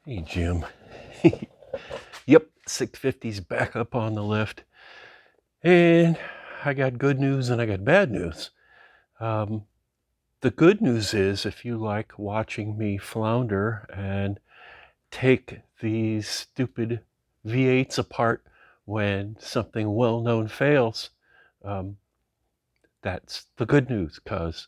Hey, Jim. Yep, 650's back up on the lift. And I got good news and I got bad news. Um, the good news is if you like watching me flounder and take these stupid V8s apart when something well-known fails, um, that's the good news, because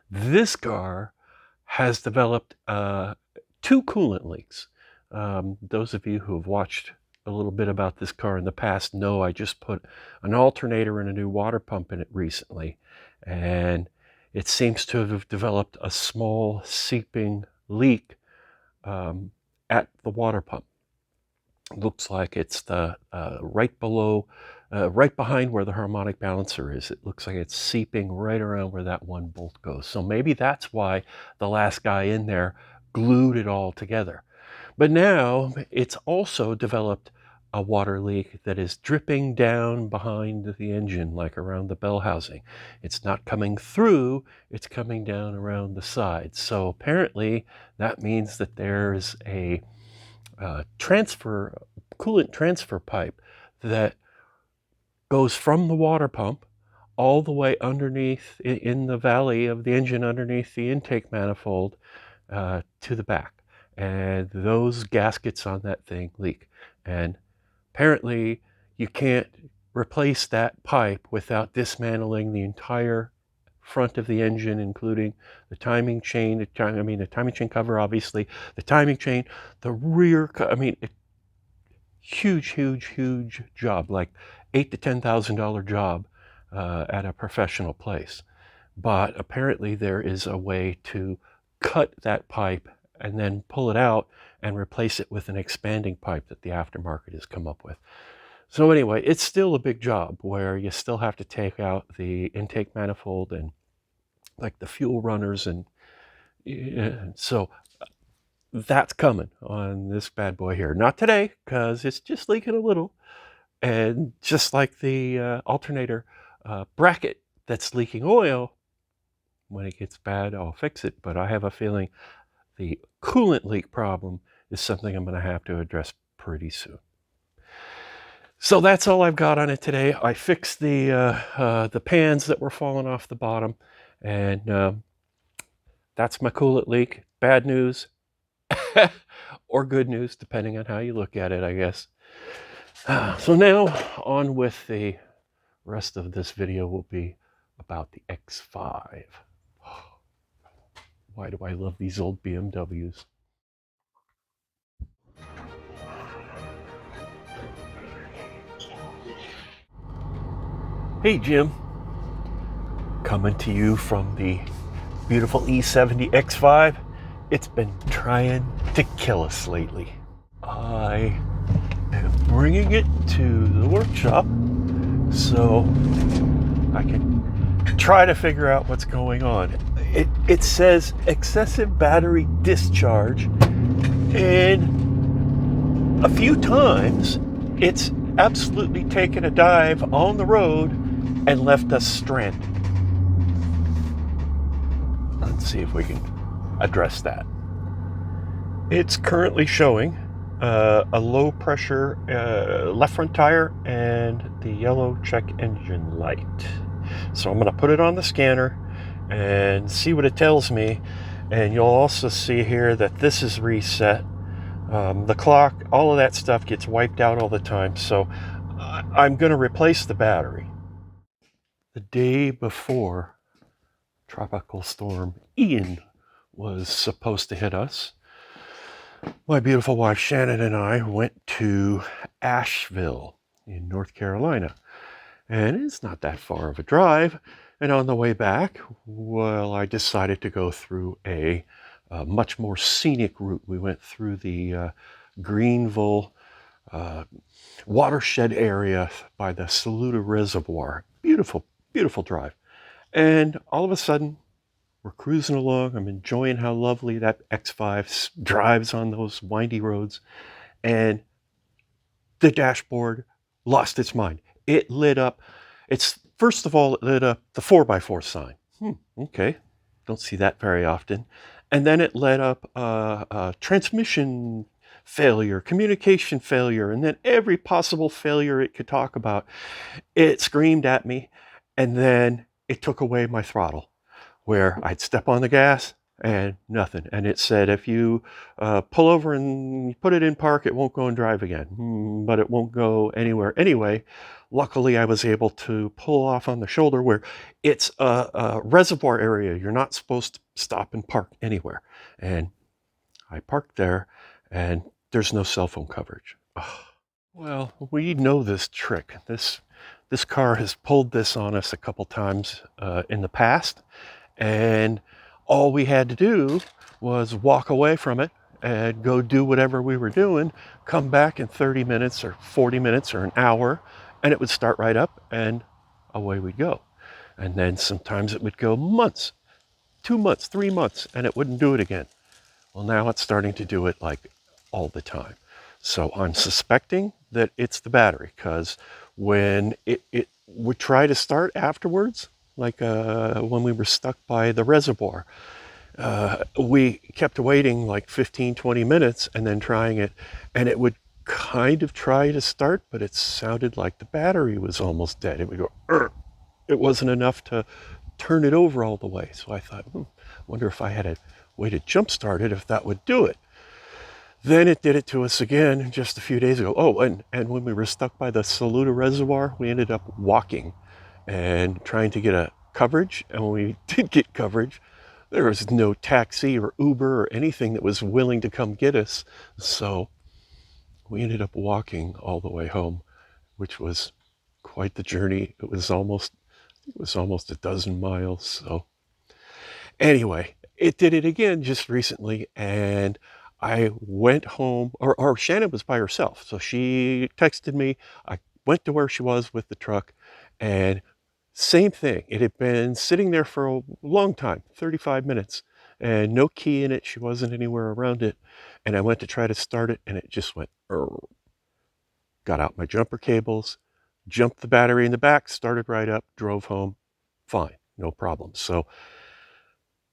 this car has developed two coolant leaks. Those of you who have watched a little bit about this car in the past know I just put an alternator and a new water pump in it recently, and it seems to have developed a small seeping leak at the water pump. Looks like it's the right below, right behind where the harmonic balancer is. It looks like it's seeping right around where that one bolt goes. So maybe that's why the last guy in there glued it all together. But now it's also developed a water leak that is dripping down behind the engine, like around the bell housing. It's not coming through, it's coming down around the sides. So apparently that means that there's a coolant transfer pipe that goes from the water pump all the way underneath in the valley of the engine, underneath the intake manifold, to the back. And those gaskets on that thing leak. And apparently you can't replace that pipe without dismantling the entire front of the engine, including the timing chain, the timing chain cover, obviously, the timing chain, the rear, huge job, like $8,000 to $10,000 job at a professional place. But apparently there is a way to cut that pipe and then pull it out and replace it with an expanding pipe that the aftermarket has come up with. So anyway, it's still a big job where you still have to take out the intake manifold and like the fuel runners, and so that's coming on this bad boy here. Not today, because it's just leaking a little. And just like the alternator bracket that's leaking oil, when it gets bad, I'll fix it. But I have a feeling the coolant leak problem is something I'm going to have to address pretty soon. So that's all I've got on it today. I fixed the pans that were falling off the bottom, and that's my coolant leak. Bad news, or good news, depending on how you look at it, I guess. So now on with the rest of this video will be about the X5. Why do I love these old BMWs? Hey Jim, coming to you from the beautiful E70 X5. It's been trying to kill us lately. I am bringing it to the workshop so I can try to figure out what's going on. It says excessive battery discharge, and a few times it's absolutely taken a dive on the road and left us stranded. Let's see if we can address that. It's currently showing a low pressure left front tire and the yellow check engine light. So I'm going to put it on the scanner and see what it tells me. And you'll also see here that this is reset. The clock, all of that stuff gets wiped out all the time. So I'm going to replace the battery. The day before Tropical Storm Ian was supposed to hit us, my beautiful wife Shannon and I went to Asheville in North Carolina. And it's not that far of a drive. And on the way back, well, I decided to go through a much more scenic route. We went through the Greenville watershed area by the Saluda Reservoir. Beautiful, beautiful drive. And all of a sudden, we're cruising along. I'm enjoying how lovely that X5 drives on those windy roads. And the dashboard lost its mind. It lit up. First of all, it lit up the 4x4 sign. Okay, don't see that very often. And then it led up transmission failure, communication failure, and then every possible failure it could talk about. It screamed at me, and then it took away my throttle, where I'd step on the gas and nothing. And it said, if you pull over and put it in park, it won't go and drive again. But it won't go anywhere anyway. Luckily, I was able to pull off on the shoulder where it's a reservoir area. You're not supposed to stop and park anywhere. And I parked there, and there's no cell phone coverage. Ugh. Well, we know this trick. This car has pulled this on us a couple times in the past, and all we had to do was walk away from it and go do whatever we were doing, come back in 30 minutes or 40 minutes or an hour, and it would start right up, and away we'd go. And then sometimes it would go months, 2 months, 3 months, and it wouldn't do it again. Well, now it's starting to do it like all the time. So I'm suspecting that it's the battery, because when it would try to start afterwards, like when we were stuck by the reservoir, we kept waiting like 15, 20 minutes and then trying it, and it would kind of try to start, but it sounded like the battery was almost dead. It would go, Urgh. It wasn't enough to turn it over all the way. So I thought, wonder if I had a way to jumpstart it, if that would do it. Then it did it to us again just a few days ago. Oh, and when we were stuck by the Saluda Reservoir, we ended up walking and trying to get a coverage. And when we did get coverage, there was no taxi or Uber or anything that was willing to come get us. So we ended up walking all the way home, which was quite the journey. It was almost a dozen miles. So anyway, it did it again just recently, and I went home, or Shannon was by herself. So she texted me. I went to where she was with the truck, and same thing. It had been sitting there for a long time, 35 minutes, and no key in it. She wasn't anywhere around it. And I went to try to start it, and it just went, got out my jumper cables, jumped the battery in the back, started right up, drove home. Fine, no problem. So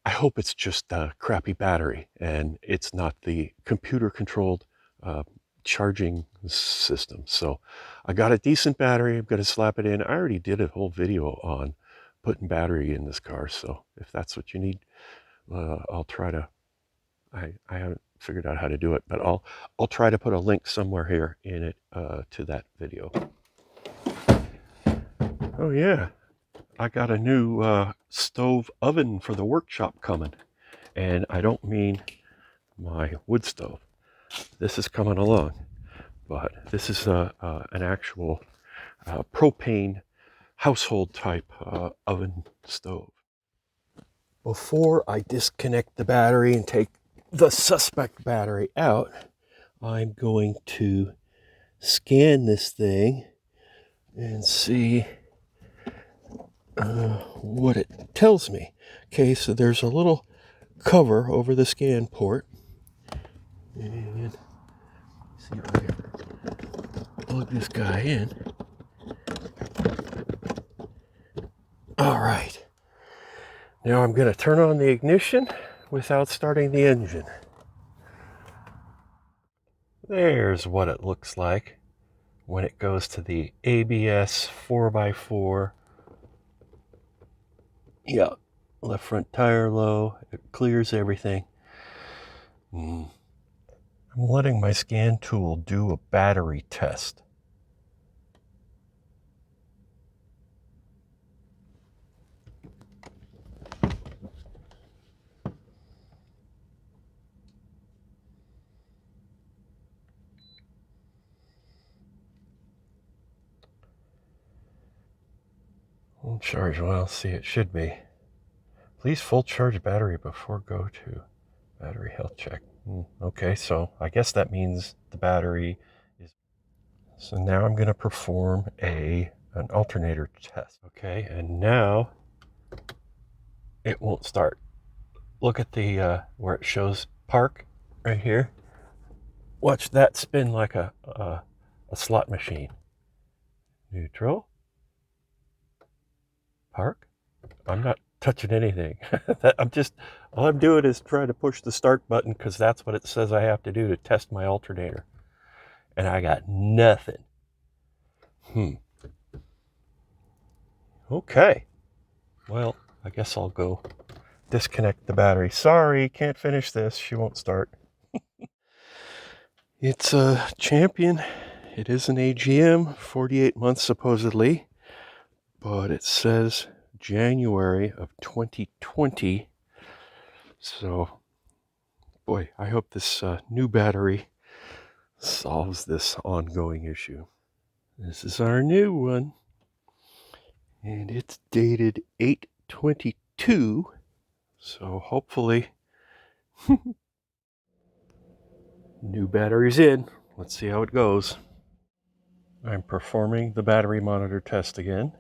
I hope it's just a crappy battery and it's not the computer-controlled charging system. So I got a decent battery. I'm going to slap it in. I already did a whole video on putting battery in this car. So if that's what you need, I'll try to. I haven't figured out how to do it, but I'll try to put a link somewhere here in it to that video. Oh yeah. I got a new stove oven for the workshop coming, and I don't mean my wood stove. This is coming along, but this is an actual propane household type oven stove. Before I disconnect the battery and take the suspect battery out, I'm going to scan this thing and see what it tells me. Okay, so there's a little cover over the scan port, and see if I can plug this guy in. All right, now I'm going to turn on the ignition without starting the engine. There's what it looks like when it goes to the ABS 4x4. Yeah, left front tire low. It clears everything. I'm letting my scan tool do a battery test. Full charge, well, see, it should be. Please full charge battery before go to battery health check. Okay, so I guess that means the battery is. So now I'm going to perform an alternator test. Okay, and now it won't start. Look at the where it shows park right here. Watch that spin like a slot machine. Neutral. Park. I'm not touching anything. All I'm doing is trying to push the start button because that's what it says I have to do to test my alternator. And I got nothing. Okay. Well, I guess I'll go disconnect the battery. Sorry, can't finish this. She won't start. It's a Champion. It is an AGM, 48 months supposedly, but it says January of 2020. So, boy, I hope this new battery solves this ongoing issue. This is our new one, and it's dated 8/22, so hopefully new battery's in. Let's see how it goes. I'm performing the battery monitor test again.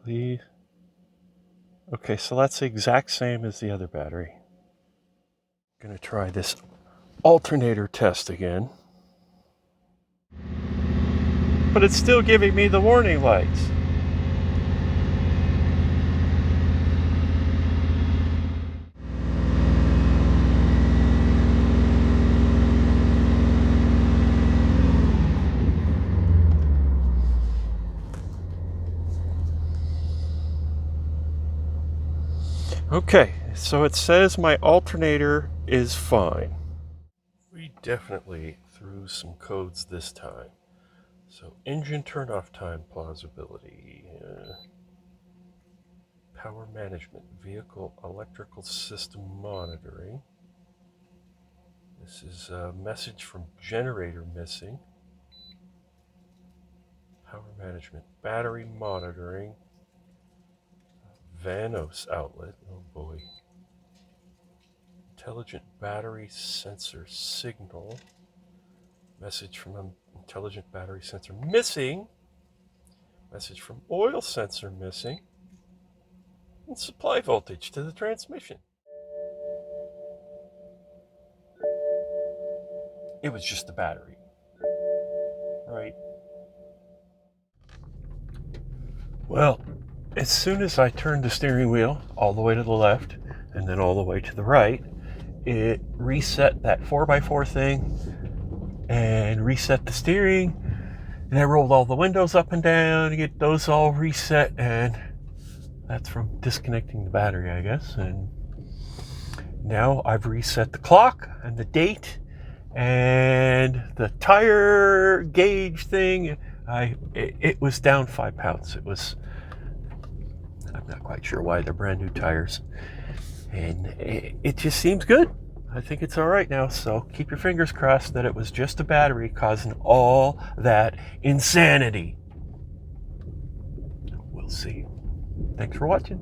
Please. Okay, so that's the exact same as the other battery. I'm going to try this alternator test again. But it's still giving me the warning lights. Okay, so it says my alternator is fine. We definitely threw some codes this time. So engine turn off time plausibility, power management, vehicle electrical system monitoring. This is a message from generator missing. Power management, battery monitoring, Vanos outlet, oh boy. Intelligent battery sensor signal. Message from an intelligent battery sensor missing. Message from oil sensor missing. And supply voltage to the transmission. It was just the battery. Right. Well, as soon as I turned the steering wheel all the way to the left and then all the way to the right, it reset that 4x4 thing and reset the steering. And I rolled all the windows up and down to get those all reset, and that's from disconnecting the battery, I guess. And now I've reset the clock and the date and the tire gauge thing. It was down 5 pounds. I'm not quite sure why they're brand new tires. And it just seems good. I think it's all right now, so keep your fingers crossed that it was just a battery causing all that insanity. We'll see. Thanks for watching.